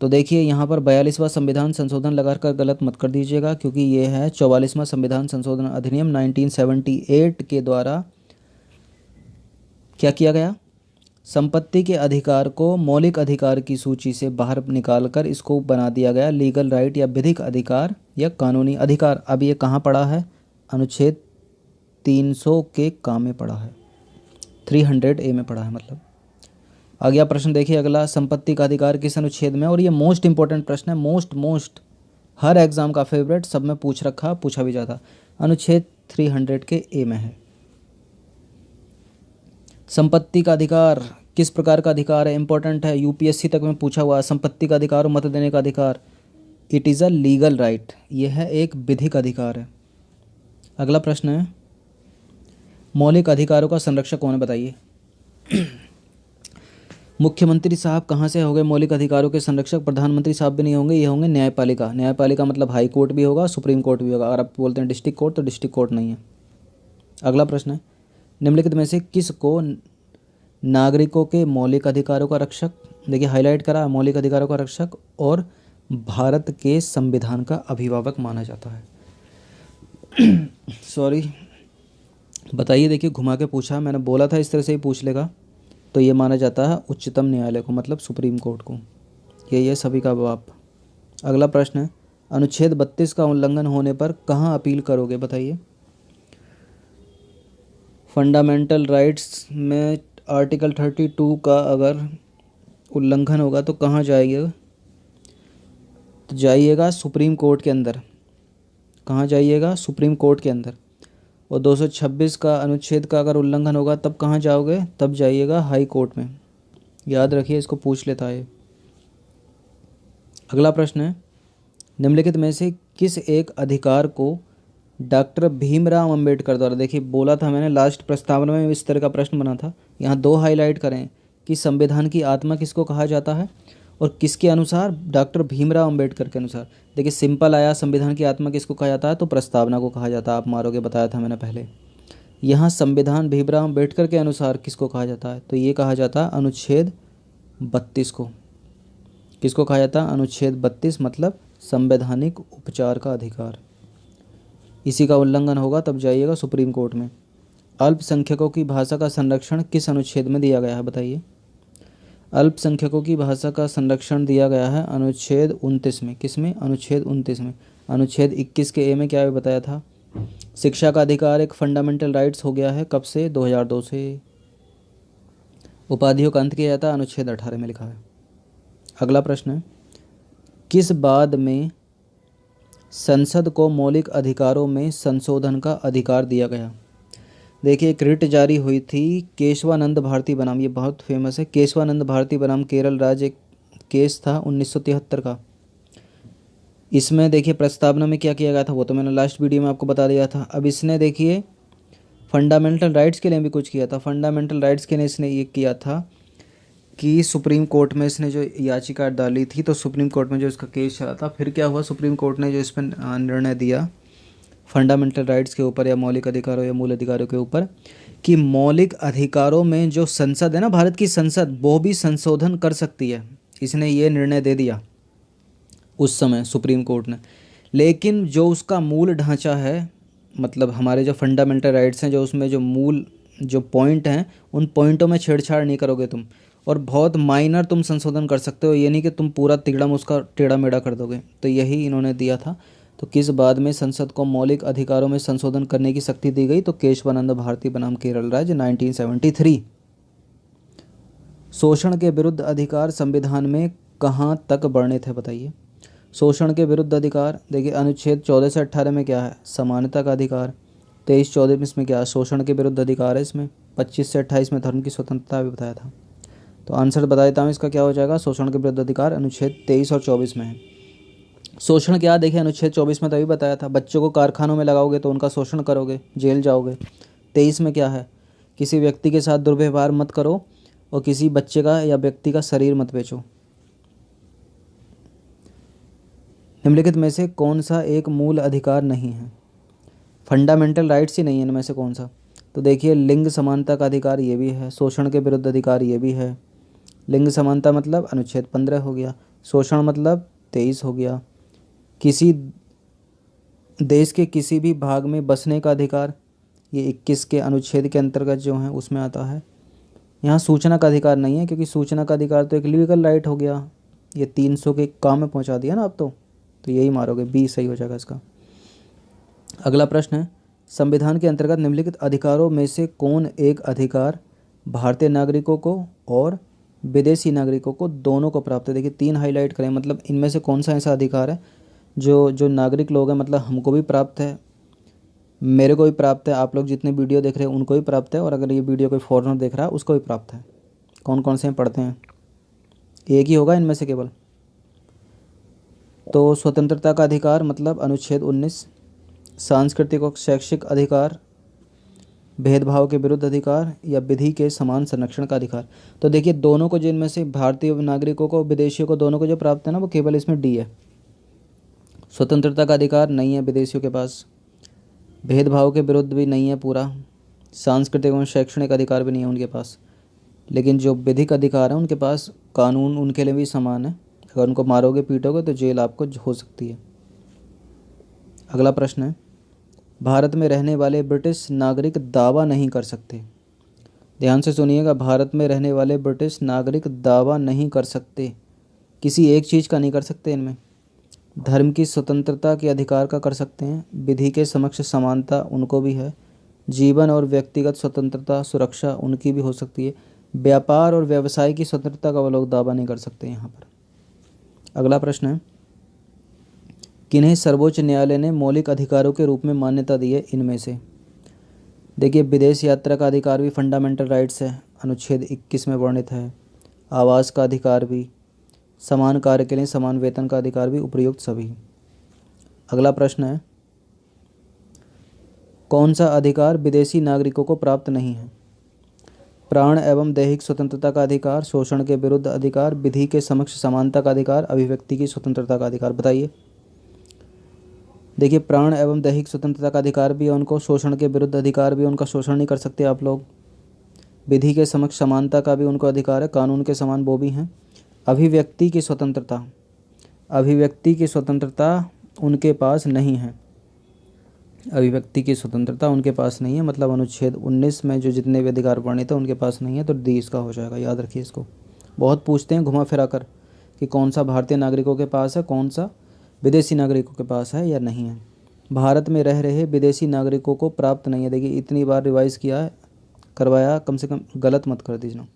तो देखिए यहाँ पर 42वां संविधान संशोधन लगाकर गलत मत कर दीजिएगा, क्योंकि ये है 44वां संविधान संशोधन अधिनियम 1978 के द्वारा क्या किया गया? संपत्ति के अधिकार को मौलिक अधिकार की सूची से बाहर निकालकर इसको बना दिया गया लीगल राइट या विधिक अधिकार या कानूनी अधिकार। अब ये कहाँ पड़ा है? अनुच्छेद 300 के काम में पड़ा है, 300A में पड़ा है मतलब। अगला प्रश्न देखिए, अगला संपत्ति का अधिकार किस अनुच्छेद में? और ये मोस्ट इंपॉर्टेंट प्रश्न है, मोस्ट हर एग्जाम का फेवरेट, सब में पूछा भी जाता। अनुच्छेद 300 के ए में है। संपत्ति का अधिकार किस प्रकार का अधिकार है? इंपॉर्टेंट है, यूपीएससी तक में पूछा हुआ। संपत्ति का अधिकार और मत देने का अधिकार, it is a legal right, यह है एक विधिक अधिकार है। अगला प्रश्न है, मौलिक अधिकारों का संरक्षक कौन है बताइए? मुख्यमंत्री साहब कहाँ से हो गए मौलिक अधिकारों के संरक्षक? प्रधानमंत्री साहब भी नहीं होंगे, ये होंगे न्यायपालिका। न्यायपालिका मतलब हाई कोर्ट भी होगा, सुप्रीम कोर्ट भी होगा। अगर आप बोलते हैं डिस्ट्रिक्ट कोर्ट, तो डिस्ट्रिक्ट कोर्ट नहीं है। अगला प्रश्न है, निम्नलिखित में से किस को नागरिकों के मौलिक अधिकारों का रक्षक, देखिए हाईलाइट करा, मौलिक अधिकारों का रक्षक और भारत के संविधान का अभिभावक माना जाता है? सॉरी बताइए, देखिए घुमा के पूछा, मैंने बोला था इस तरह से ही पूछ लेगा। तो ये माना जाता है उच्चतम न्यायालय को, मतलब सुप्रीम कोर्ट को। ये सभी का जवाब। अगला प्रश्न है, अनुच्छेद 32 का उल्लंघन होने पर कहाँ अपील करोगे बताइए? फंडामेंटल राइट्स में आर्टिकल 32 का अगर उल्लंघन होगा तो कहाँ जाइएगा? तो जाइएगा सुप्रीम कोर्ट के अंदर। कहाँ जाइएगा? सुप्रीम कोर्ट के अंदर। और 226 का अनुच्छेद का अगर उल्लंघन होगा तब कहाँ जाओगे? तब जाइएगा हाई कोर्ट में। याद रखिए, इसको पूछ लेता है। अगला प्रश्न है, निम्नलिखित में से किस एक अधिकार को डॉक्टर भीमराव अंबेडकर द्वारा, देखिए बोला था मैंने लास्ट प्रस्तावना में इस तरह का प्रश्न बना था, यहाँ 2 हाईलाइट करें कि संविधान की आत्मा किसको कहा जाता है और किसके अनुसार? डॉक्टर भीमराव अंबेडकर के अनुसार। देखिए सिंपल आया, संविधान की आत्मा किसको कहा जाता है? तो प्रस्तावना को कहा जाता है। आप मारोगे, बताया था मैंने पहले। यहाँ संविधान भीमराव अंबेडकर के अनुसार किसको कहा जाता है? तो ये कहा जाता है अनुच्छेद 32 को। किसको कहा जाता है? अनुच्छेद 32 मतलब संवैधानिक उपचार का अधिकार। इसी का उल्लंघन होगा तब जाइएगा सुप्रीम कोर्ट में। अल्पसंख्यकों की भाषा का संरक्षण किस अनुच्छेद में दिया गया है बताइए? अल्पसंख्यकों की भाषा का संरक्षण दिया गया है अनुच्छेद 29 में। किस में? अनुच्छेद 29 में। अनुच्छेद 21 के ए में क्या बताया था? शिक्षा का अधिकार एक फंडामेंटल राइट्स हो गया है। कब से? 2002 से। उपाधियों का अंत किया जाता है अनुच्छेद 18 में लिखा है। अगला प्रश्न है, किस बाद में संसद को मौलिक अधिकारों में संशोधन का अधिकार दिया गया? देखिए एक रिट जारी हुई थी केशवानंद भारती बनाम, ये बहुत फेमस है, केशवानंद भारती बनाम केरल राज्य, एक केस था 1973 का। इसमें देखिए प्रस्तावना में क्या किया गया था वो तो मैंने लास्ट वीडियो में आपको बता दिया था। अब इसने देखिए फंडामेंटल राइट्स के लिए भी कुछ किया था। फंडामेंटल राइट्स के लिए इसने ये किया था कि सुप्रीम कोर्ट में इसने जो याचिका डाली थी, तो सुप्रीम कोर्ट में जो इसका केस चला था, फिर क्या हुआ, सुप्रीम कोर्ट ने जो इस पर निर्णय दिया फंडामेंटल राइट्स के ऊपर या मौलिक अधिकारों या मूल अधिकारों के ऊपर, कि मौलिक अधिकारों में जो संसद है ना, भारत की संसद, वो भी संशोधन कर सकती है। इसने ये निर्णय दे दिया उस समय सुप्रीम कोर्ट ने। लेकिन जो उसका मूल ढांचा है, मतलब हमारे जो फंडामेंटल राइट्स हैं, जो उसमें जो मूल जो पॉइंट हैं, उन पॉइंटों में छेड़छाड़ नहीं करोगे तुम, और बहुत माइनर तुम संशोधन कर सकते हो, ये नहीं कि तुम पूरा तिगड़म उसका टेढ़ा मेढ़ा कर दोगे। तो यही इन्होंने दिया था। तो किस बाद में संसद को मौलिक अधिकारों में संशोधन करने की शक्ति दी गई? तो केशवानंद भारती बनाम केरल राज्य 1973। शोषण के विरुद्ध अधिकार संविधान में कहाँ तक वर्णित है बताइए? शोषण के विरुद्ध अधिकार, देखिए अनुच्छेद 14 से 18 में क्या है? समानता का अधिकार। 23-24 में क्या है? शोषण के विरुद्ध अधिकार है। इसमें 25 से 28 में धर्म की स्वतंत्रता भी बताया था। तो आंसर बता देता हूँ इसका क्या हो जाएगा। शोषण के विरुद्ध अधिकार अनुच्छेद 23 और 24 में है। शोषण क्या, देखिए अनुच्छेद 24 में तभी बताया था, बच्चों को कारखानों में लगाओगे तो उनका शोषण करोगे, जेल जाओगे। 23 में क्या है, किसी व्यक्ति के साथ दुर्व्यवहार मत करो और किसी बच्चे का या व्यक्ति का शरीर मत बेचो। निम्नलिखित में से कौन सा एक मूल अधिकार नहीं है? फंडामेंटल राइट्स ही नहीं है इनमें से कौन सा? तो देखिए, लिंग समानता का अधिकार ये भी है, शोषण के विरुद्ध अधिकार ये भी है। लिंग समानता मतलब अनुच्छेद 15 हो गया, शोषण मतलब 23 हो गया। किसी देश के किसी भी भाग में बसने का अधिकार, ये 21 के अनुच्छेद के अंतर्गत जो है उसमें आता है। यहाँ सूचना का अधिकार नहीं है, क्योंकि सूचना का अधिकार तो एक लीगल राइट हो गया, ये 300 के काम में पहुँचा दिया ना आप तो यही मारोगे, बी सही हो जाएगा इसका। अगला प्रश्न है, संविधान के अंतर्गत निम्नलिखित अधिकारों में से कौन एक अधिकार भारतीय नागरिकों को और विदेशी नागरिकों को दोनों को प्राप्त है? देखिए 3 हाईलाइट करें, मतलब इनमें से कौन सा ऐसा अधिकार है जो नागरिक लोग हैं, मतलब हमको भी प्राप्त है, मेरे को भी प्राप्त है, आप लोग जितने वीडियो देख रहे हैं उनको भी प्राप्त है, और अगर ये वीडियो कोई फॉरेनर देख रहा है उसको भी प्राप्त है। कौन कौन से हैं पढ़ते हैं, एक ही होगा इनमें से केवल। तो स्वतंत्रता का अधिकार मतलब अनुच्छेद 19, सांस्कृतिक और शैक्षिक अधिकार, भेदभाव के विरुद्ध अधिकार, या विधि के समान संरक्षण का अधिकार। तो देखिए दोनों को, जिनमें से भारतीय नागरिकों को विदेशियों को दोनों को जो प्राप्त है ना, वो केवल इसमें डी है। स्वतंत्रता का अधिकार नहीं है विदेशियों के पास, भेदभाव के विरुद्ध भी नहीं है पूरा, सांस्कृतिक एवं शैक्षणिक अधिकार भी नहीं है उनके पास, लेकिन जो विधिक अधिकार है उनके पास, कानून उनके लिए भी समान है। अगर उनको मारोगे पीटोगे तो जेल आपको हो सकती है। अगला प्रश्न है, भारत में रहने वाले ब्रिटिश नागरिक दावा नहीं कर सकते। ध्यान से सुनिएगा, भारत में रहने वाले ब्रिटिश नागरिक दावा नहीं कर सकते, किसी एक चीज़ का नहीं कर सकते इनमें। धर्म की स्वतंत्रता के अधिकार का कर सकते हैं, विधि के समक्ष समानता उनको भी है, जीवन और व्यक्तिगत स्वतंत्रता सुरक्षा उनकी भी हो सकती है, व्यापार और व्यवसाय की स्वतंत्रता का वो लोग दावा नहीं कर सकते यहाँ पर। अगला प्रश्न है, किन्हें सर्वोच्च न्यायालय ने मौलिक अधिकारों के रूप में मान्यता दी है इनमें से? देखिए विदेश यात्रा का अधिकार भी फंडामेंटल राइट्स है, अनुच्छेद 21 में वर्णित है। आवास का अधिकार भी, समान कार्य के लिए समान वेतन का अधिकार भी, उपयुक्त सभी। अगला प्रश्न है, कौन सा अधिकार विदेशी नागरिकों को प्राप्त नहीं है? प्राण एवं दैहिक स्वतंत्रता का अधिकार, शोषण के विरुद्ध अधिकार, विधि के समक्ष समानता का अधिकार, अभिव्यक्ति की स्वतंत्रता का अधिकार। बताइए। देखिए प्राण एवं दैहिक स्वतंत्रता का अधिकार भी है उनको, शोषण के विरुद्ध अधिकार भी, उनका शोषण नहीं कर सकते आप लोग। विधि के समक्ष समानता का भी उनको अधिकार है, कानून के समान वो भी हैं। अभिव्यक्ति की स्वतंत्रता, अभिव्यक्ति की स्वतंत्रता उनके पास नहीं है, अभिव्यक्ति की स्वतंत्रता उनके पास नहीं है, मतलब अनुच्छेद 19 में जो जितने भी अधिकार वर्णित है उनके पास नहीं है, तो डी इसका हो जाएगा। याद रखिए इसको, बहुत पूछते हैं घुमा फिरा कर कि कौन सा भारतीय नागरिकों के पास है, कौन सा विदेशी नागरिकों के पास है या नहीं है। भारत में रह रहे विदेशी नागरिकों को प्राप्त नहीं है। देखिए इतनी बार रिवाइज किया है, करवाया, कम से कम गलत मत कर दीजिए।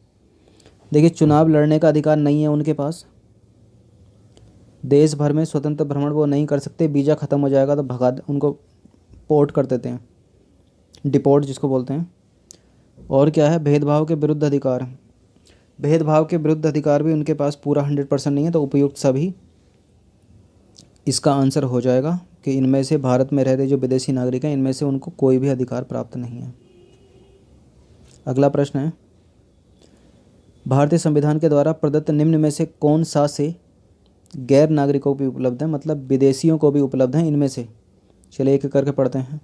देखिए चुनाव लड़ने का अधिकार नहीं है उनके पास, देश भर में स्वतंत्र भ्रमण वो नहीं कर सकते, वीज़ा ख़त्म हो जाएगा तो भगा उनको पोर्ट कर देते हैं, डिपोर्ट जिसको बोलते हैं। और क्या है, भेदभाव के विरुद्ध अधिकार, भेदभाव के विरुद्ध अधिकार भी उनके पास पूरा 100% नहीं है, तो उपयुक्त सभी इसका आंसर हो जाएगा कि इनमें से भारत में रह रहे जो विदेशी नागरिक हैं इनमें से उनको कोई भी अधिकार प्राप्त नहीं है। अगला प्रश्न है, भारतीय संविधान के द्वारा प्रदत्त निम्न में से कौन सा से गैर नागरिकों को भी उपलब्ध है, मतलब विदेशियों को भी उपलब्ध है इनमें से? चलिए एक एक करके पढ़ते हैं।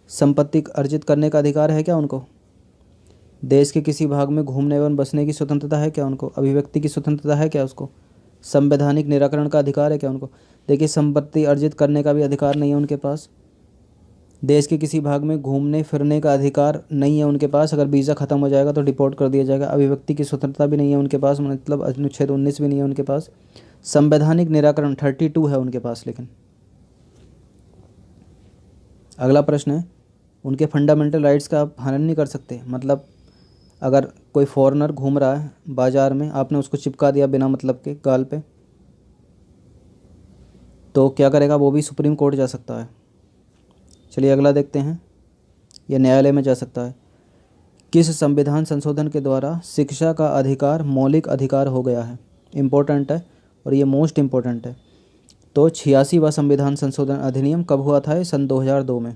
संपत्ति अर्जित करने का अधिकार है क्या उनको? देश के किसी भाग में घूमने एवं बसने की स्वतंत्रता है क्या उनको? अभिव्यक्ति की स्वतंत्रता है क्या उसको? संवैधानिक निराकरण का अधिकार है क्या उनको? देखिए संपत्ति अर्जित करने का भी अधिकार नहीं है उनके पास, देश के किसी भाग में घूमने फिरने का अधिकार नहीं है उनके पास, अगर वीज़ा ख़त्म हो जाएगा तो डिपोर्ट कर दिया जाएगा। अभिव्यक्ति की स्वतंत्रता भी नहीं है उनके पास, मतलब अनुच्छेद 19 भी नहीं है उनके पास। संवैधानिक निराकरण 32 है उनके पास। लेकिन अगला प्रश्न है, उनके फंडामेंटल राइट्स का आप हनन नहीं कर सकते, मतलब अगर कोई फॉरेनर घूम रहा है बाज़ार में, आपने उसको चिपका दिया बिना मतलब के गाल पे, तो क्या करेगा, वो भी सुप्रीम कोर्ट जा सकता है। चलिए अगला देखते हैं, यह न्यायालय में जा सकता है। किस संविधान संशोधन के द्वारा शिक्षा का अधिकार मौलिक अधिकार हो गया है? इम्पोर्टेंट है और ये मोस्ट इम्पोर्टेंट है। तो 86वां संविधान संशोधन अधिनियम कब हुआ था? सन 2002 में।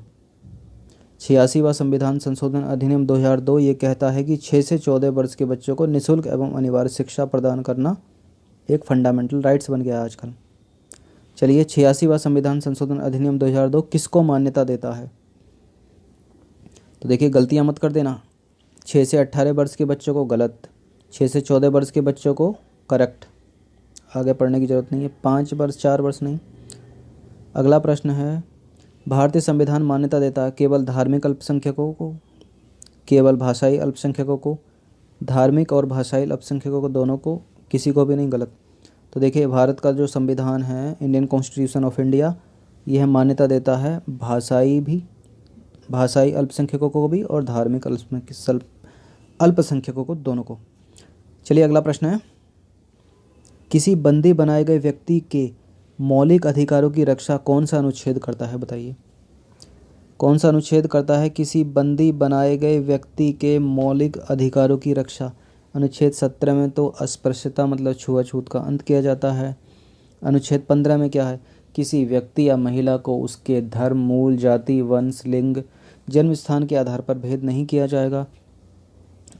86वां संविधान संशोधन अधिनियम 2002 ये कहता है कि 6 से 14 वर्ष के बच्चों को निःशुल्क एवं अनिवार्य शिक्षा प्रदान करना एक फंडामेंटल राइट्स बन गया है आजकल। चलिए, 86वां संविधान संशोधन अधिनियम 2002 किसको मान्यता देता है? तो देखिए, गलतियां मत कर देना। 6 से 18 वर्ष के बच्चों को गलत, 6 से 14 वर्ष के बच्चों को करेक्ट, आगे पढ़ने की ज़रूरत नहीं है। 5 वर्ष 4 वर्ष नहीं। अगला प्रश्न है, भारतीय संविधान मान्यता देता है केवल धार्मिक अल्पसंख्यकों को, केवल भाषाई अल्पसंख्यकों को, धार्मिक और भाषाई अल्पसंख्यकों को, दोनों को, किसी को भी नहीं? गलत। तो देखिए, भारत का जो संविधान है, इंडियन कॉन्स्टिट्यूशन ऑफ इंडिया, यह मान्यता देता है भाषाई अल्पसंख्यकों को भी और धार्मिक अल्पसंख्यकों को, दोनों को। चलिए, अगला प्रश्न है, किसी बंदी बनाए गए व्यक्ति के मौलिक अधिकारों की रक्षा कौन सा अनुच्छेद करता है? बताइए, कौन सा अनुच्छेद करता है किसी बंदी बनाए गए व्यक्ति के मौलिक अधिकारों की रक्षा? अनुच्छेद 17 में तो अस्पृश्यता मतलब छुआछूत का अंत किया जाता है। अनुच्छेद 15 में क्या है? किसी व्यक्ति या महिला को उसके धर्म, मूल, जाति, वंश, लिंग, जन्म स्थान के आधार पर भेद नहीं किया जाएगा।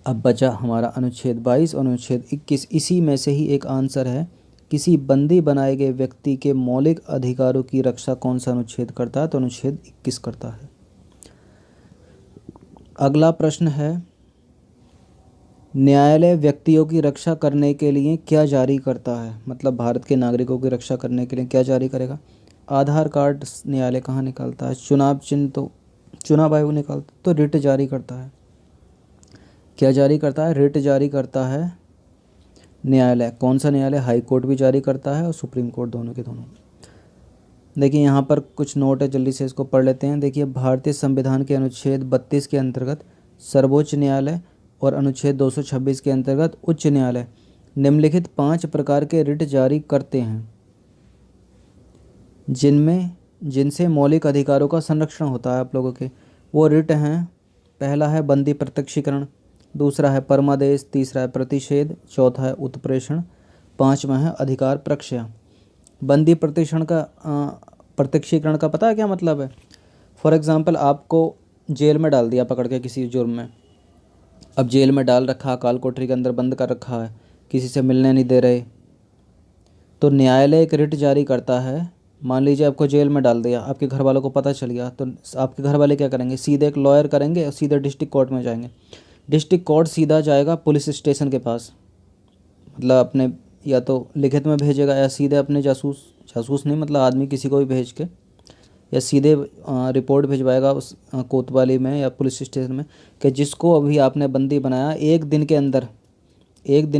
अब बचा हमारा अनुच्छेद 22 और अनुच्छेद 21। इसी में से ही एक आंसर है, किसी बंदी बनाए गए व्यक्ति के मौलिक अधिकारों की रक्षा कौन सा अनुच्छेद करता है? तो अनुच्छेद 21 करता है। अगला प्रश्न है, न्यायालय व्यक्तियों की रक्षा करने के लिए क्या जारी करता है? मतलब भारत के नागरिकों की रक्षा करने के लिए क्या जारी करेगा? आधार कार्ड न्यायालय कहाँ निकालता है? चुनाव चिन्ह तो चुनाव आयोग निकालता, तो रिट जारी करता है। क्या जारी करता है? रिट जारी करता है न्यायालय। कौन सा न्यायालय? हाई कोर्ट भी जारी करता है और सुप्रीम कोर्ट, दोनों के दोनों। देखिए, यहाँ पर कुछ नोट है, जल्दी से इसको पढ़ लेते हैं। देखिए, भारतीय संविधान के अनुच्छेद 32 के अंतर्गत सर्वोच्च न्यायालय और अनुच्छेद 226 के अंतर्गत उच्च न्यायालय निम्नलिखित 5 प्रकार के रिट जारी करते हैं जिनसे मौलिक अधिकारों का संरक्षण होता है आप लोगों के। वो रिट हैं, पहला है बंदी प्रत्यक्षीकरण, दूसरा है परमादेश, तीसरा है प्रतिषेध, चौथा है उत्प्रेषण, पांचवा है अधिकार प्रक्षय। बंदी प्रत्यक्षीकरण का पता है क्या मतलब है? फॉर एग्जांपल, आपको जेल में डाल दिया पकड़ के किसी जुर्म में। अब जेल में डाल रखा, काल कोठरी के अंदर बंद कर रखा है, किसी से मिलने नहीं दे रहे, तो न्यायालय एक रिट जारी करता है। मान लीजिए आपको जेल में डाल दिया, आपके घर वालों को पता चल गया, तो आपके घर वाले क्या करेंगे? सीधे एक लॉयर करेंगे और सीधे डिस्ट्रिक्ट कोर्ट में जाएंगे। डिस्ट्रिक्ट कोर्ट सीधा जाएगा पुलिस स्टेशन के पास, मतलब अपने या तो लिखित में भेजेगा या सीधे अपने जासूस नहीं, मतलब आदमी किसी को भी भेज के, या सीधे रिपोर्ट भिजवाएगा उस कोतवाली में या पुलिस स्टेशन में कि जिसको अभी आपने बंदी बनाया, एक दिन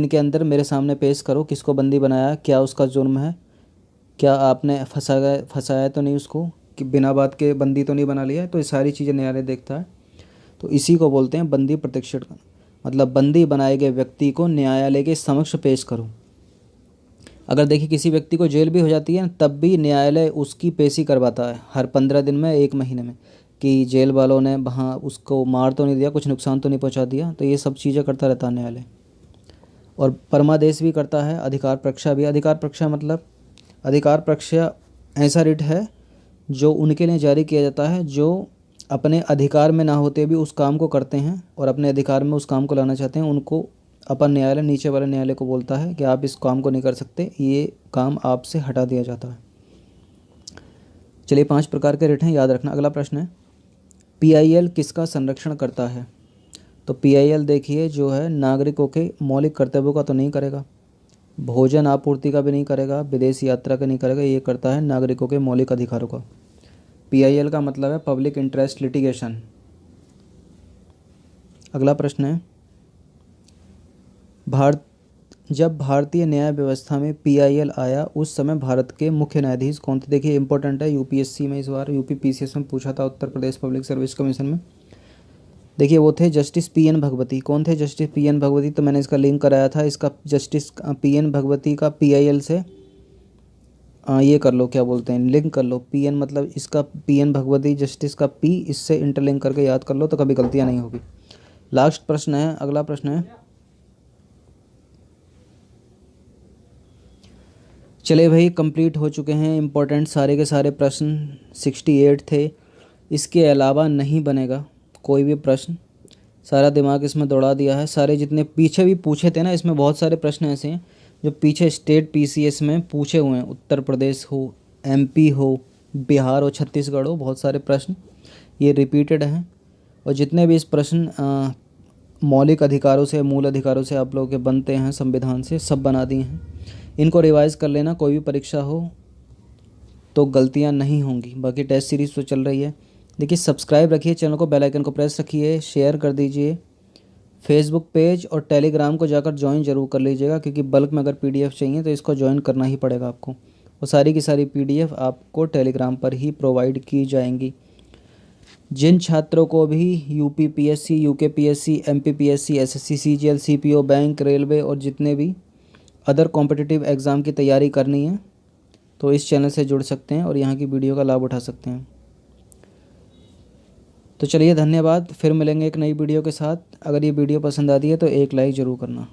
के अंदर मेरे सामने पेश करो, किसको बंदी बनाया, क्या उसका जुर्म है, क्या आपने फंसाया तो नहीं उसको, कि बिना बात के बंदी तो नहीं बना लिया है। तो ये सारी चीज़ें न्यायालय देखता है। तो इसी को बोलते हैं बंदी प्रत्यक्षीकरण, मतलब बंदी बनाए गए व्यक्ति को न्यायालय के समक्ष पेश करो। अगर देखिए किसी व्यक्ति को जेल भी हो जाती है तब भी न्यायालय उसकी पेशी करवाता है हर 15 दिन में, 1 महीने में, कि जेल वालों ने वहाँ उसको मार तो नहीं दिया, कुछ नुकसान तो नहीं पहुँचा दिया। तो ये सब चीज़ें करता रहता है न्यायालय। और परमादेश भी करता है, अधिकार प्रक्षा भी। अधिकार प्रक्षा मतलब, अधिकार प्रक्षा ऐसा रिट है जो उनके लिए जारी किया जाता है जो अपने अधिकार में ना होते भी उस काम को करते हैं और अपने अधिकार में उस काम को लाना चाहते हैं। उनको अपन न्यायालय, नीचे वाले न्यायालय को बोलता है कि आप इस काम को नहीं कर सकते, ये काम आपसे हटा दिया जाता है। चलिए, 5 प्रकार के रिट हैं, याद रखना। अगला प्रश्न है, PIL किसका संरक्षण करता है? तो PIL देखिए जो है नागरिकों के मौलिक कर्तव्यों का तो नहीं करेगा, भोजन आपूर्ति का भी नहीं करेगा, विदेश यात्रा का नहीं करेगा, ये करता है नागरिकों के मौलिक अधिकारों का। PIL का मतलब है पब्लिक इंटरेस्ट लिटिगेशन। अगला प्रश्न है, जब भारतीय न्याय व्यवस्था में PIL आया उस समय भारत के मुख्य न्यायाधीश कौन थे? देखिए इंपॉर्टेंट है, UPSC में इस बार, UP PCS में पूछा था, Uttar Pradesh public service commission में। देखिए वो थे जस्टिस PN भगवती। कौन थे जस्टिस PN भगवती? तो मैंने इसका लिंक कराया था, इसका जस्टिस PN भगवती का PIL से ये कर लो, क्या बोलते हैं, लिंक कर लो। PN मतलब इसका PN भगवती, जस्टिस का P, इससे इंटरलिंक करके याद कर लो तो कभी गलतियाँ नहीं होगी। लास्ट प्रश्न है, अगला प्रश्न है, चले भाई, कंप्लीट हो चुके हैं इम्पोर्टेंट सारे के सारे प्रश्न। 68 थे। इसके अलावा नहीं बनेगा कोई भी प्रश्न। सारा दिमाग इसमें दौड़ा दिया है। सारे जितने पीछे भी पूछे थे ना, इसमें बहुत सारे प्रश्न ऐसे हैं जो पीछे स्टेट पीसीएस में पूछे हुए हैं। उत्तर प्रदेश हो, एमपी हो, बिहार हो, छत्तीसगढ़ हो, बहुत सारे प्रश्न ये रिपीटेड हैं। और जितने भी इस प्रश्न मौलिक अधिकारों से, मूल अधिकारों से आप लोगों के बनते हैं संविधान से, सब बना दिए हैं। इनको रिवाइज़ कर लेना, कोई भी परीक्षा हो तो गलतियां नहीं होंगी। बाकी टेस्ट सीरीज़ तो चल रही है। देखिए, सब्सक्राइब रखिए चैनल को, बेल आइकन को प्रेस रखिए, शेयर कर दीजिए। फेसबुक पेज और टेलीग्राम को जाकर ज्वाइन जरूर कर लीजिएगा, क्योंकि बल्क में अगर पीडीएफ चाहिए तो इसको ज्वाइन करना ही पड़ेगा आपको। और सारी की सारी पीडीएफ आपको टेलीग्राम पर ही प्रोवाइड की जाएंगी। जिन छात्रों को भी UPPSC, UKPSC, MPPSC, SSC, CGL, CPO, bank, railway और जितने भी अदर कॉम्पिटिटिव एग्ज़ाम की तैयारी करनी है तो इस चैनल से जुड़ सकते हैं और यहाँ की वीडियो का लाभ उठा सकते हैं। तो चलिए, धन्यवाद। फिर मिलेंगे एक नई वीडियो के साथ। अगर ये वीडियो पसंद आती है तो एक लाइक ज़रूर करना।